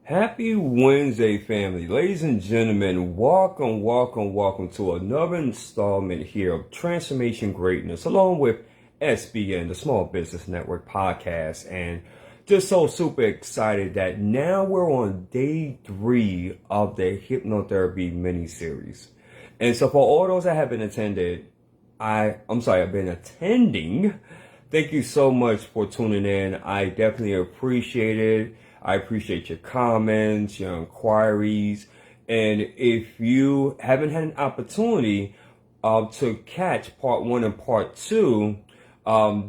Happy Wednesday, family. Ladies and gentlemen, welcome to another installment here of Transformation Greatness, along with SBN, the Small Business Network podcast. And just so super excited that now we're on day 3 of the hypnotherapy mini-series. And so for all those that have been attending, thank you so much for tuning in. I definitely appreciate it. I appreciate your comments, your inquiries. And if you haven't had an opportunity to catch part 1 and part 2,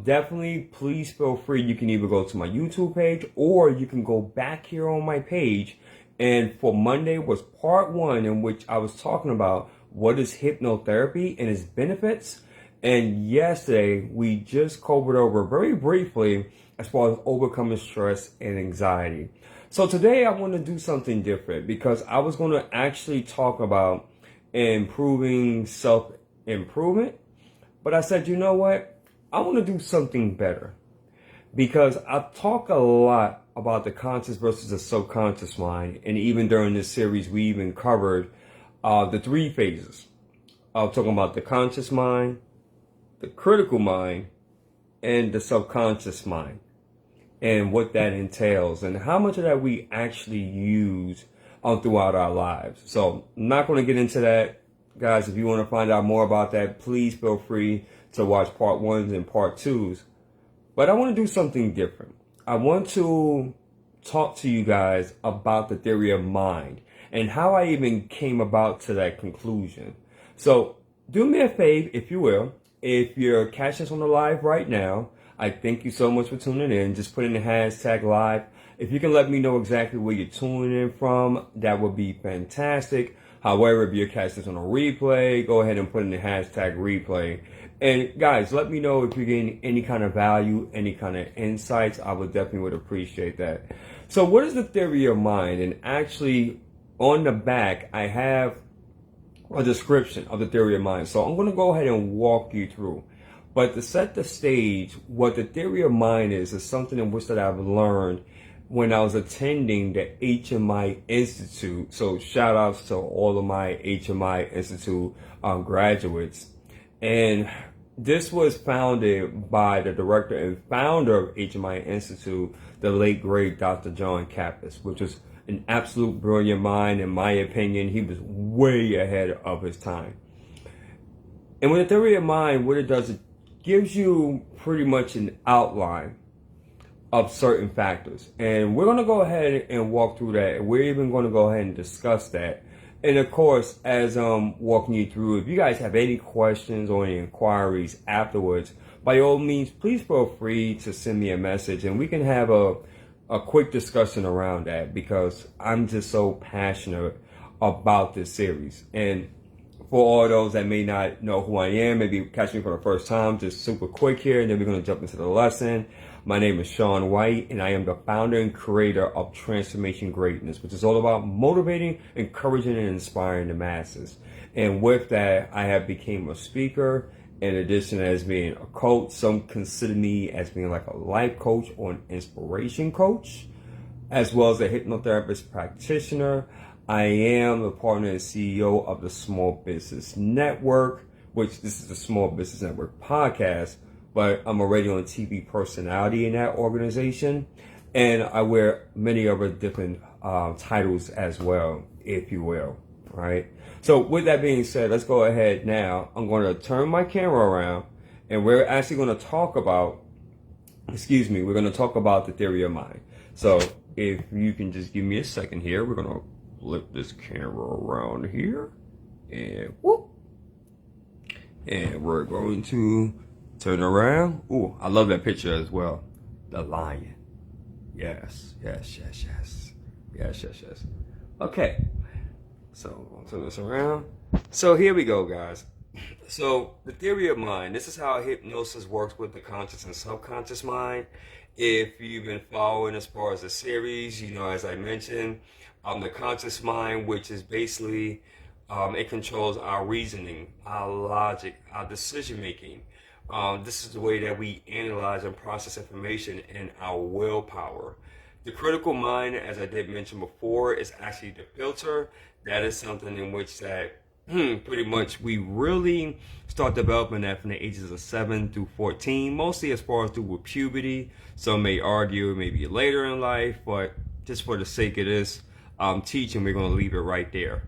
definitely please feel free. You can either go to my YouTube page or you can go back here on my page. And for Monday was part 1, in which I was talking about what is hypnotherapy and its benefits. And yesterday we just covered over very briefly as far as overcoming stress and anxiety. So today I want to do something different, because I was going to actually talk about improving self-improvement. But I said, you know what? I want to do something better, because I talk a lot about the conscious versus the subconscious mind. And even during this series, we even covered the 3 phases of talking about the conscious mind, the critical mind, and the subconscious mind, and what that entails and how much of that we actually use throughout our lives. So I'm not going to get into that. Guys, if you want to find out more about that, please feel free to watch part 1s and part 2s. But I want to do something different. I want to talk to you guys about the theory of mind and how I even came about to that conclusion. So do me a favor, if you will. If you're catching us on the live right now, I thank you so much for tuning in. Just put in the hashtag live. If you can let me know exactly where you're tuning in from, that would be fantastic. However, if you're catching us on a replay, go ahead and put in the hashtag replay. And guys, let me know if you're getting any kind of value, any kind of insights. I would appreciate that. So what is the theory of mind? And actually on the back, I have a description of the theory of mind. So I'm going to go ahead and walk you through. But to set the stage, what the theory of mind is something in which that I've learned when I was attending the HMI Institute. So shout outs to all of my HMI Institute graduates. And this was founded by the director and founder of HMI Institute, the late great Dr. John Kappas, which was an absolute brilliant mind. In my opinion, he was way ahead of his time. And with the theory of mind, what it does, it gives you pretty much an outline of certain factors. And we're going to go ahead and walk through that. And we're even going to go ahead and discuss that. And of course, as I'm walking you through, if you guys have any questions or any inquiries afterwards, by all means, please feel free to send me a message and we can have a quick discussion around that, because I'm just so passionate about this series. And for all those that may not know who I am, maybe catch me for the first time, just super quick here, and then we're going to jump into the lesson. My name is Shawn White, and I am the founder and creator of Transformation Greatness, which is all about motivating, encouraging, and inspiring the masses. And with that, I have become a speaker. In addition, as being a coach, some consider me as being like a life coach or an inspiration coach, as well as a hypnotherapist practitioner. I am the partner and CEO of the Small Business Network, which this is the Small Business Network podcast, but I'm a radio and TV personality in that organization. And I wear many other different titles as well, if you will, right? So with that being said, let's go ahead now. I'm going to turn my camera around, and we're actually going to talk about, we're going to talk about the theory of mind. So if you can just give me a second here, we're going to flip this camera around here, and whoop. And we're going to turn around. Ooh, I love that picture as well. The lion. Yes. Okay. So I'll turn this around. So here we go, guys. So the theory of mind, this is how hypnosis works with the conscious and subconscious mind. If you've been following as far as the series, you know, as I mentioned, the conscious mind, which is basically, it controls our reasoning, our logic, our decision making. This is the way that we analyze and process information, and our willpower. The critical mind, as I did mention before, is actually the filter. That is something in which that pretty much we really start developing that from the ages of 7 through 14, mostly as far as through with puberty. Some may argue it may be later in life, but just for the sake of this teaching, we're going to leave it right there.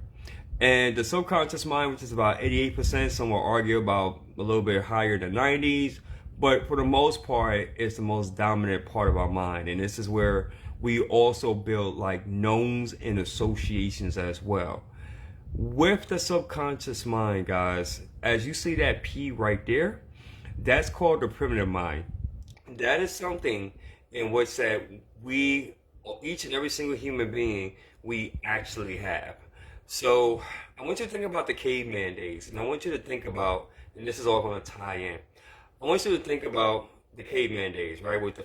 And the subconscious mind, which is about 88%, some will argue about a little bit higher than 90s, but for the most part, it's the most dominant part of our mind. And this is where we also build like knowns and associations as well. With the subconscious mind, guys, as you see that P right there, that's called the primitive mind. That is something in which that we, each and every single human being, we actually have. So I want you to think about the caveman days, and I want you to think about, and this is all going to tie in, I want you to think about the caveman days, right, with the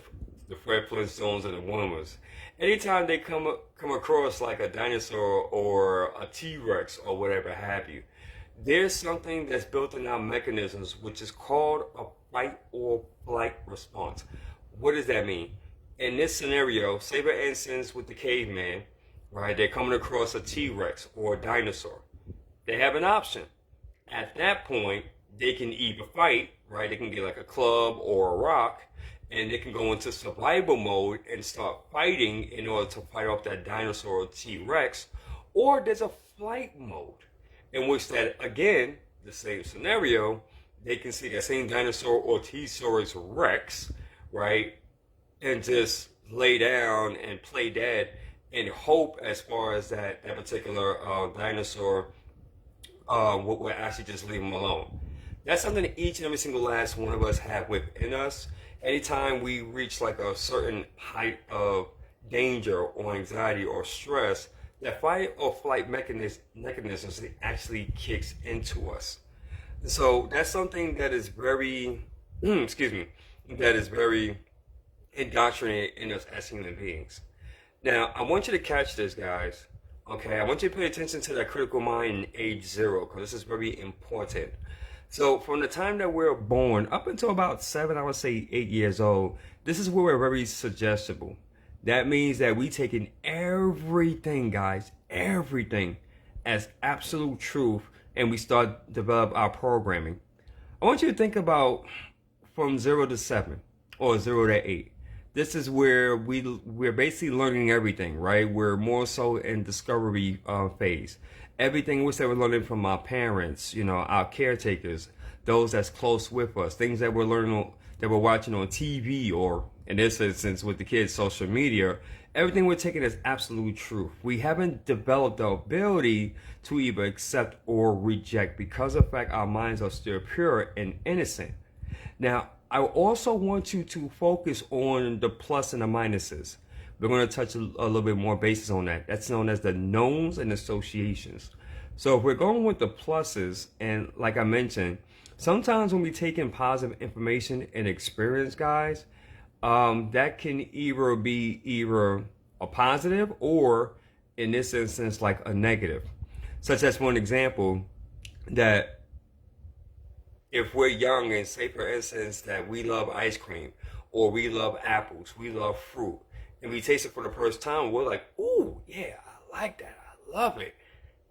Fred Flintstones and the Warmers. Anytime they come across like a dinosaur or a T-Rex or whatever have you, there's something that's built in our mechanisms which is called a fight or flight response. What does that mean? In this scenario, say for instance with the caveman, right, they're coming across a T-Rex or a dinosaur. They have an option. At that point, they can either fight, right, they can get like a club or a rock, and they can go into survival mode and start fighting in order to fight off that dinosaur or T-Rex. Or there's a flight mode in which that, again, the same scenario, they can see that same dinosaur or T-Rex Rex, right, and just lay down and play dead and hope as far as that particular dinosaur will actually just leave them alone. That's something that each and every single last one of us have within us. Anytime we reach like a certain height of danger or anxiety or stress, that fight or flight mechanisms actually kicks into us. So that's something that is very, that is very indoctrinated in us as human beings. Now, I want you to catch this, guys. Okay, I want you to pay attention to that critical mind in age 0, because this is very important. So from the time that we're born up until about 7, I would say 8 years old, this is where we're very suggestible. That means that we take in everything, guys, everything as absolute truth, and we start develop our programming. I want you to think about from 0 to 7 or 0 to 8. This is where we're basically learning everything, right? We're more so in discovery phase. Everything which that we're learning from our parents, you know, our caretakers, those that's close with us, things that we're learning, that we're watching on TV, or in this instance with the kids, social media, everything we're taking as absolute truth. We haven't developed the ability to either accept or reject because of the fact our minds are still pure and innocent. Now, I also want you to focus on the plus and the minuses. We're going to touch a little bit more basis on that. That's known as the knowns and associations. So if we're going with the pluses, and like I mentioned, sometimes when we take in positive information and experience, guys, that can either be a positive or, in this instance, like a negative. Such as, for an example, that if we're young and say, for instance, that we love ice cream or we love apples, we love fruit, and we taste it for the first time, we're like, ooh, yeah, I like that. I love it.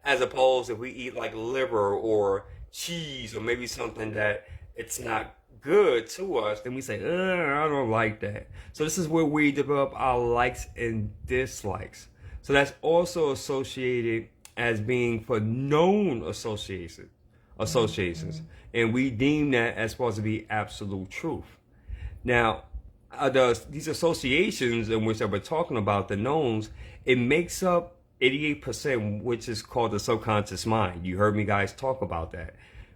As opposed if we eat like liver or cheese or maybe something that it's not good to us, then we say, I don't like that. So this is where we develop our likes and dislikes. So that's also associated as being for known associations. And we deem that as supposed to be absolute truth. Now, these associations in which we're talking about, the knowns, it makes up 88%, which is called the subconscious mind. You heard me guys talk about that,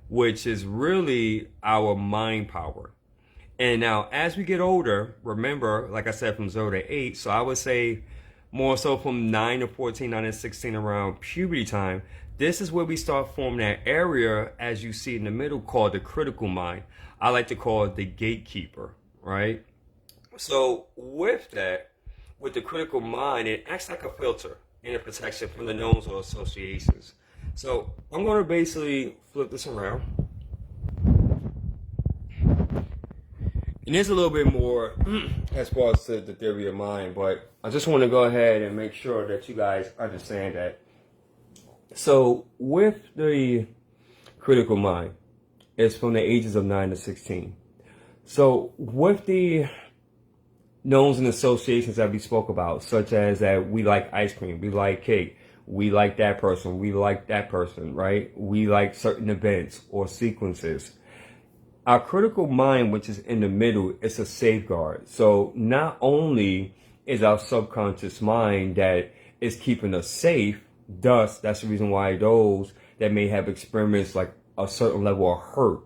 which is really our mind power. And now as we get older, remember, like I said, from 0 to 8, so I would say more so from 9 to 14, 9 to 16, around puberty time, this is where we start forming that area, as you see in the middle, called the critical mind. I like to call it the gatekeeper, right? So with that, with the critical mind, it acts like a filter and a protection from the knowns or associations. So I'm going to basically flip this around. And there's a little bit more as far as the theory of mind, but I just want to go ahead and make sure that you guys understand that. So with the critical mind, it's from the ages of 9 to 16. So with the knowns and associations that we spoke about, such as that we like ice cream, we like cake, we like that person, we like that person, right? We like certain events or sequences. Our critical mind, which is in the middle, is a safeguard. So not only is our subconscious mind that is keeping us safe, thus that's the reason why those that may have experienced like a certain level of hurt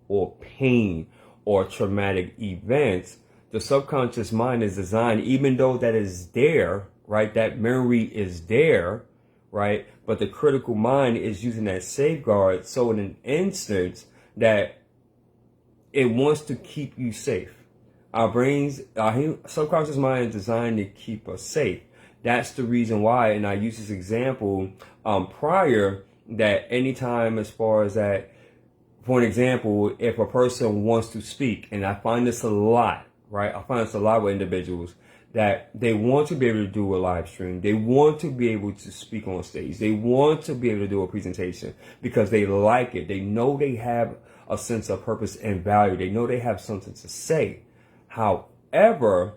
or pain or traumatic events, the subconscious mind is designed, even though that is there, right? That memory is there, right? But the critical mind is using that safeguard. So in an instance that it wants to keep you safe. Our subconscious mind is designed to keep us safe. That's the reason why, and I use this example prior, that anytime as far as that, for an example, if a person wants to speak, and I find this a lot, right? I find this a lot with individuals, that they want to be able to do a live stream. They want to be able to speak on stage. They want to be able to do a presentation because they like it. They know they have a sense of purpose and value. They know they have something to say. However,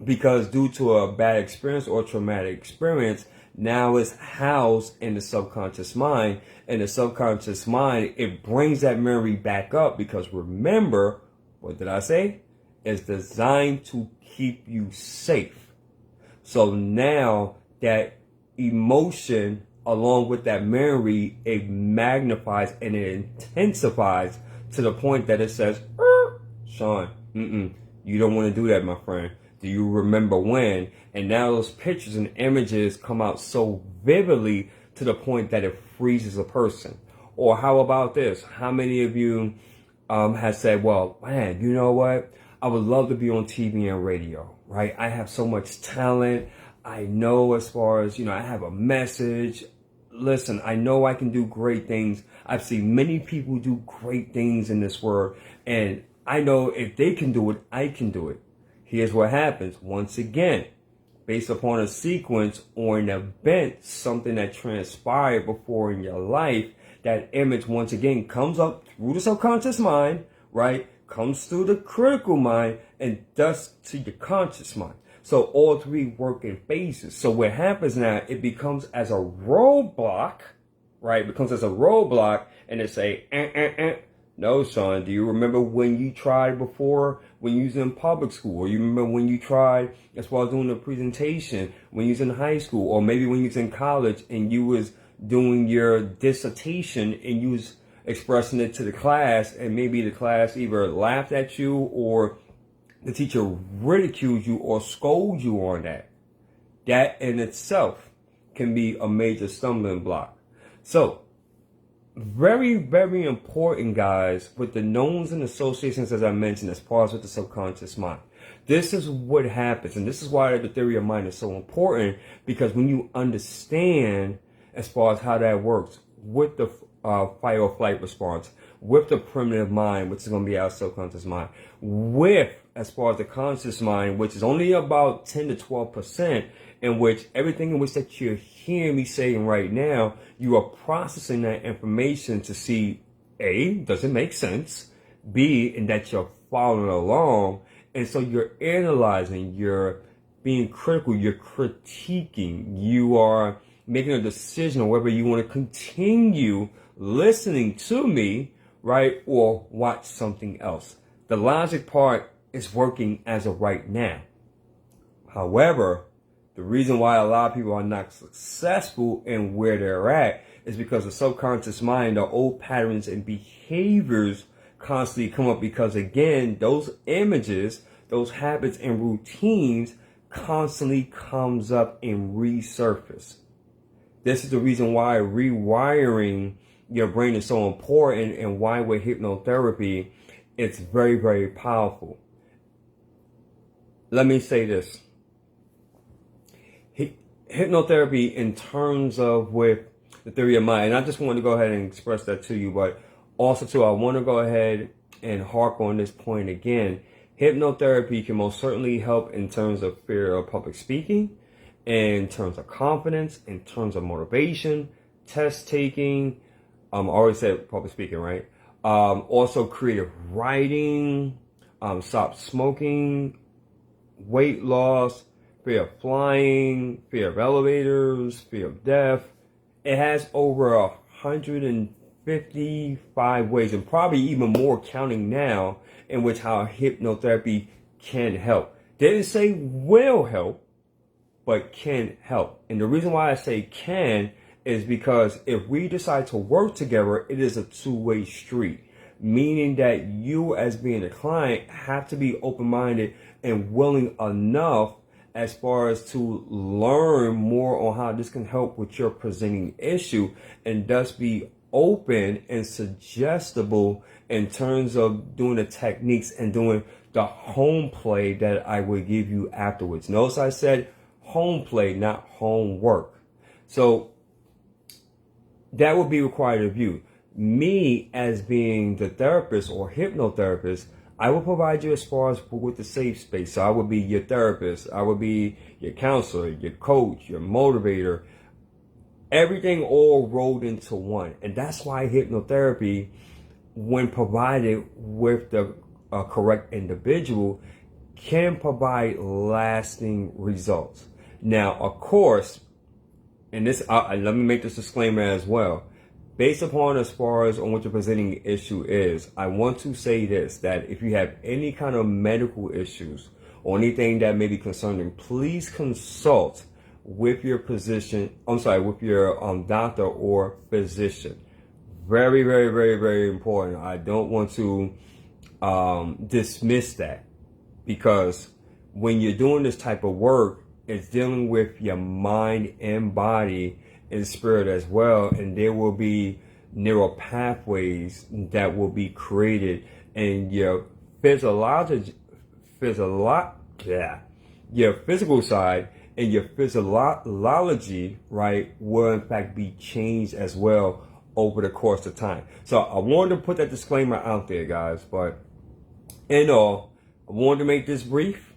because due to a bad experience or traumatic experience, now it's housed in the subconscious mind. And the subconscious mind, it brings that memory back up because remember, what did I say? It's designed to keep you safe. So now that emotion along with that memory, it magnifies and it intensifies to the point that it says, Shawn, you don't want to do that, my friend. Do you remember when? And now those pictures and images come out so vividly to the point that it freezes a person. Or how about this? How many of you have said, well, man, you know what? I would love to be on TV and radio, right? I have so much talent. I know as far as, I have a message. Listen, I know I can do great things. I've seen many people do great things in this world. And I know if they can do it, I can do it. Here's what happens. Once again, based upon a sequence or an event, something that transpired before in your life, that image once again comes up through the subconscious mind, right? Comes through the critical mind and thus to your conscious mind. So all three work in phases. So what happens now, it becomes as a roadblock, right? It becomes as a roadblock and it say, No, Shawn, do you remember when you tried before when you was in public school? Or you remember when you tried as far as doing a presentation when you was in high school? Or maybe when you was in college and you was doing your dissertation and you was expressing it to the class and maybe the class either laughed at you or the teacher ridiculed you or scolded you on that. That in itself can be a major stumbling block. So, very, very important, guys, with the knowns and associations, as I mentioned, as far as with the subconscious mind. This is what happens, and this is why the theory of mind is so important, because when you understand as far as how that works with the fight or flight response, with the primitive mind, which is going to be our subconscious mind, with as far as the conscious mind, which is only about 10 to 12%, in which everything in which that you're hearing me saying right now, you are processing that information to see, A, does it make sense? B, and that you're following along. And so you're analyzing, you're being critical, you're critiquing, you are making a decision on whether you want to continue listening to me, right, or watch something else. The logic part is working as of right now. However, the reason why a lot of people are not successful in where they're at is because the subconscious mind, the old patterns and behaviors constantly come up because, again, those images, those habits and routines constantly comes up and resurface. This is the reason why rewiring your brain is so important and why with hypnotherapy, it's very, very powerful. Let me say this. Hypnotherapy in terms of with the theory of mind, and I just want to go ahead and express that to you, but also too, I want to go ahead and harp on this point again. Hypnotherapy can most certainly help in terms of fear of public speaking, in terms of confidence, in terms of motivation, test taking. I already said public speaking, right? Also creative writing, stop smoking, weight loss, fear of flying, fear of elevators, fear of death. It has over 155 ways, and probably even more counting now, in which how hypnotherapy can help. Didn't say will help, but can help. And the reason why I say can is because if we decide to work together, it is a two-way street, meaning that you as being a client have to be open-minded and willing enough as far as to learn more on how this can help with your presenting issue, and thus be open and suggestible in terms of doing the techniques and doing the home play that I will give you afterwards. Notice I said home play, not homework. So that would be required of you. Me, as being the therapist or hypnotherapist, I will provide you as far as with the safe space. So I would be your therapist. I would be your counselor, your coach, your motivator. Everything all rolled into one. And that's why hypnotherapy, when provided with the correct individual, can provide lasting results. Now, of course, and this, let me make this disclaimer as well. Based upon as far as on what your presenting issue is, I want to say this, that if you have any kind of medical issues or anything that may be concerning, please consult with your with your doctor or physician. Very, very, very, very important. I don't want to dismiss that, because when you're doing this type of work, it's dealing with your mind and body and spirit as well, and there will be neural pathways that will be created, and your your physical side and your physiology, right, will in fact be changed as well over the course of time. So I wanted to put that disclaimer out there, guys, but in all, I wanted to make this brief.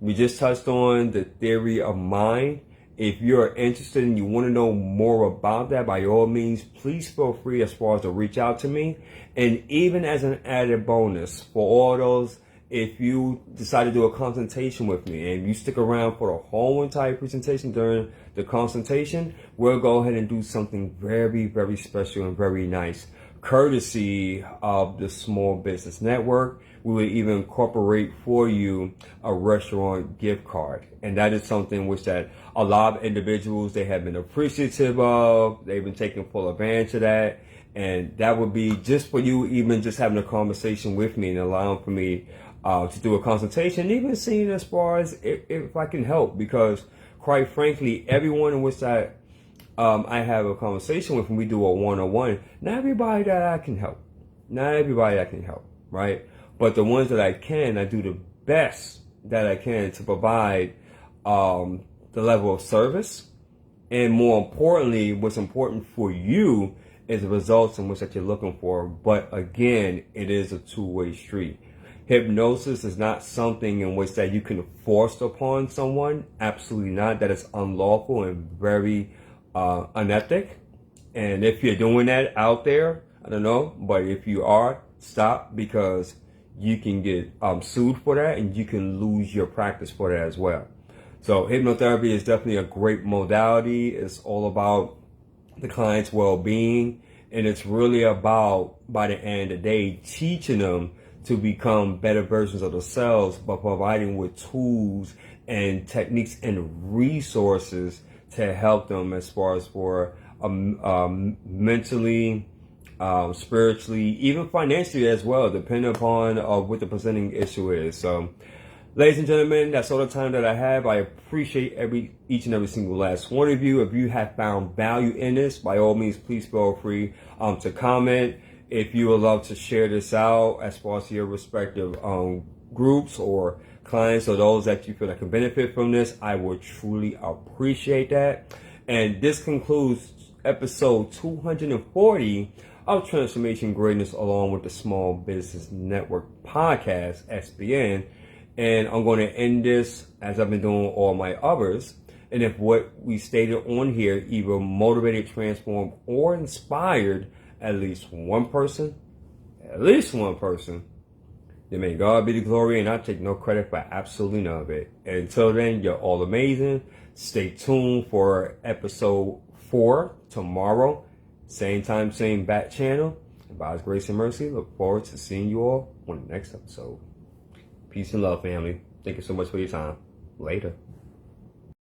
We just touched on the theory of mind. If you're interested and you want to know more about that, by all means, please feel free as far as to reach out to me. And even as an added bonus for all those, if you decide to do a consultation with me and you stick around for the whole entire presentation during the consultation, we'll go ahead and do something very, very special and very nice, courtesy of the Small Business Network. We will even incorporate for you a restaurant gift card. And that is something which that a lot of individuals, they have been appreciative of. They've been taking full advantage of that. And that would be just for you, even just having a conversation with me and allowing for me to do a consultation, even seeing as far as if I can help. Because quite frankly, everyone in which I have a conversation with, when we do a one-on-one, not everybody that I can help. Not everybody I can help, right? But the ones that I can, I do the best that I can to provide the level of service. And more importantly, what's important for you is the results in which that you're looking for. But again, it is a two-way street. Hypnosis is not something in which that you can force upon someone. Absolutely not. That is unlawful and very unethic. And if you're doing that out there, I don't know, but if you are, stop, because you can get sued for that, and you can lose your practice for that as well. So hypnotherapy is definitely a great modality. It's all about the client's well-being, and it's really about, by the end of the day, teaching them to become better versions of themselves, but providing with tools and techniques and resources to help them as far as for mentally, spiritually, even financially as well, depending upon what the presenting issue is. So, ladies and gentlemen, that's all the time that I have. I appreciate each and every single last one of you. If you have found value in this, by all means, please feel free to comment. If you would love to share this out as far as your respective groups or clients or those that you feel that can benefit from this, I would truly appreciate that. And this concludes episode 240 of Transformation Greatness along with the Small Business Network Podcast, SBN. And I'm going to end this as I've been doing all my others. And if what we stated on here either motivated, transformed, or inspired at least one person, then may God be the glory, and I take no credit for absolutely none of it. And until then, you're all amazing. Stay tuned for episode 4 tomorrow. Same time, same bat channel. And by His grace and mercy, look forward to seeing you all on the next episode. Peace and love, family. Thank you so much for your time. Later.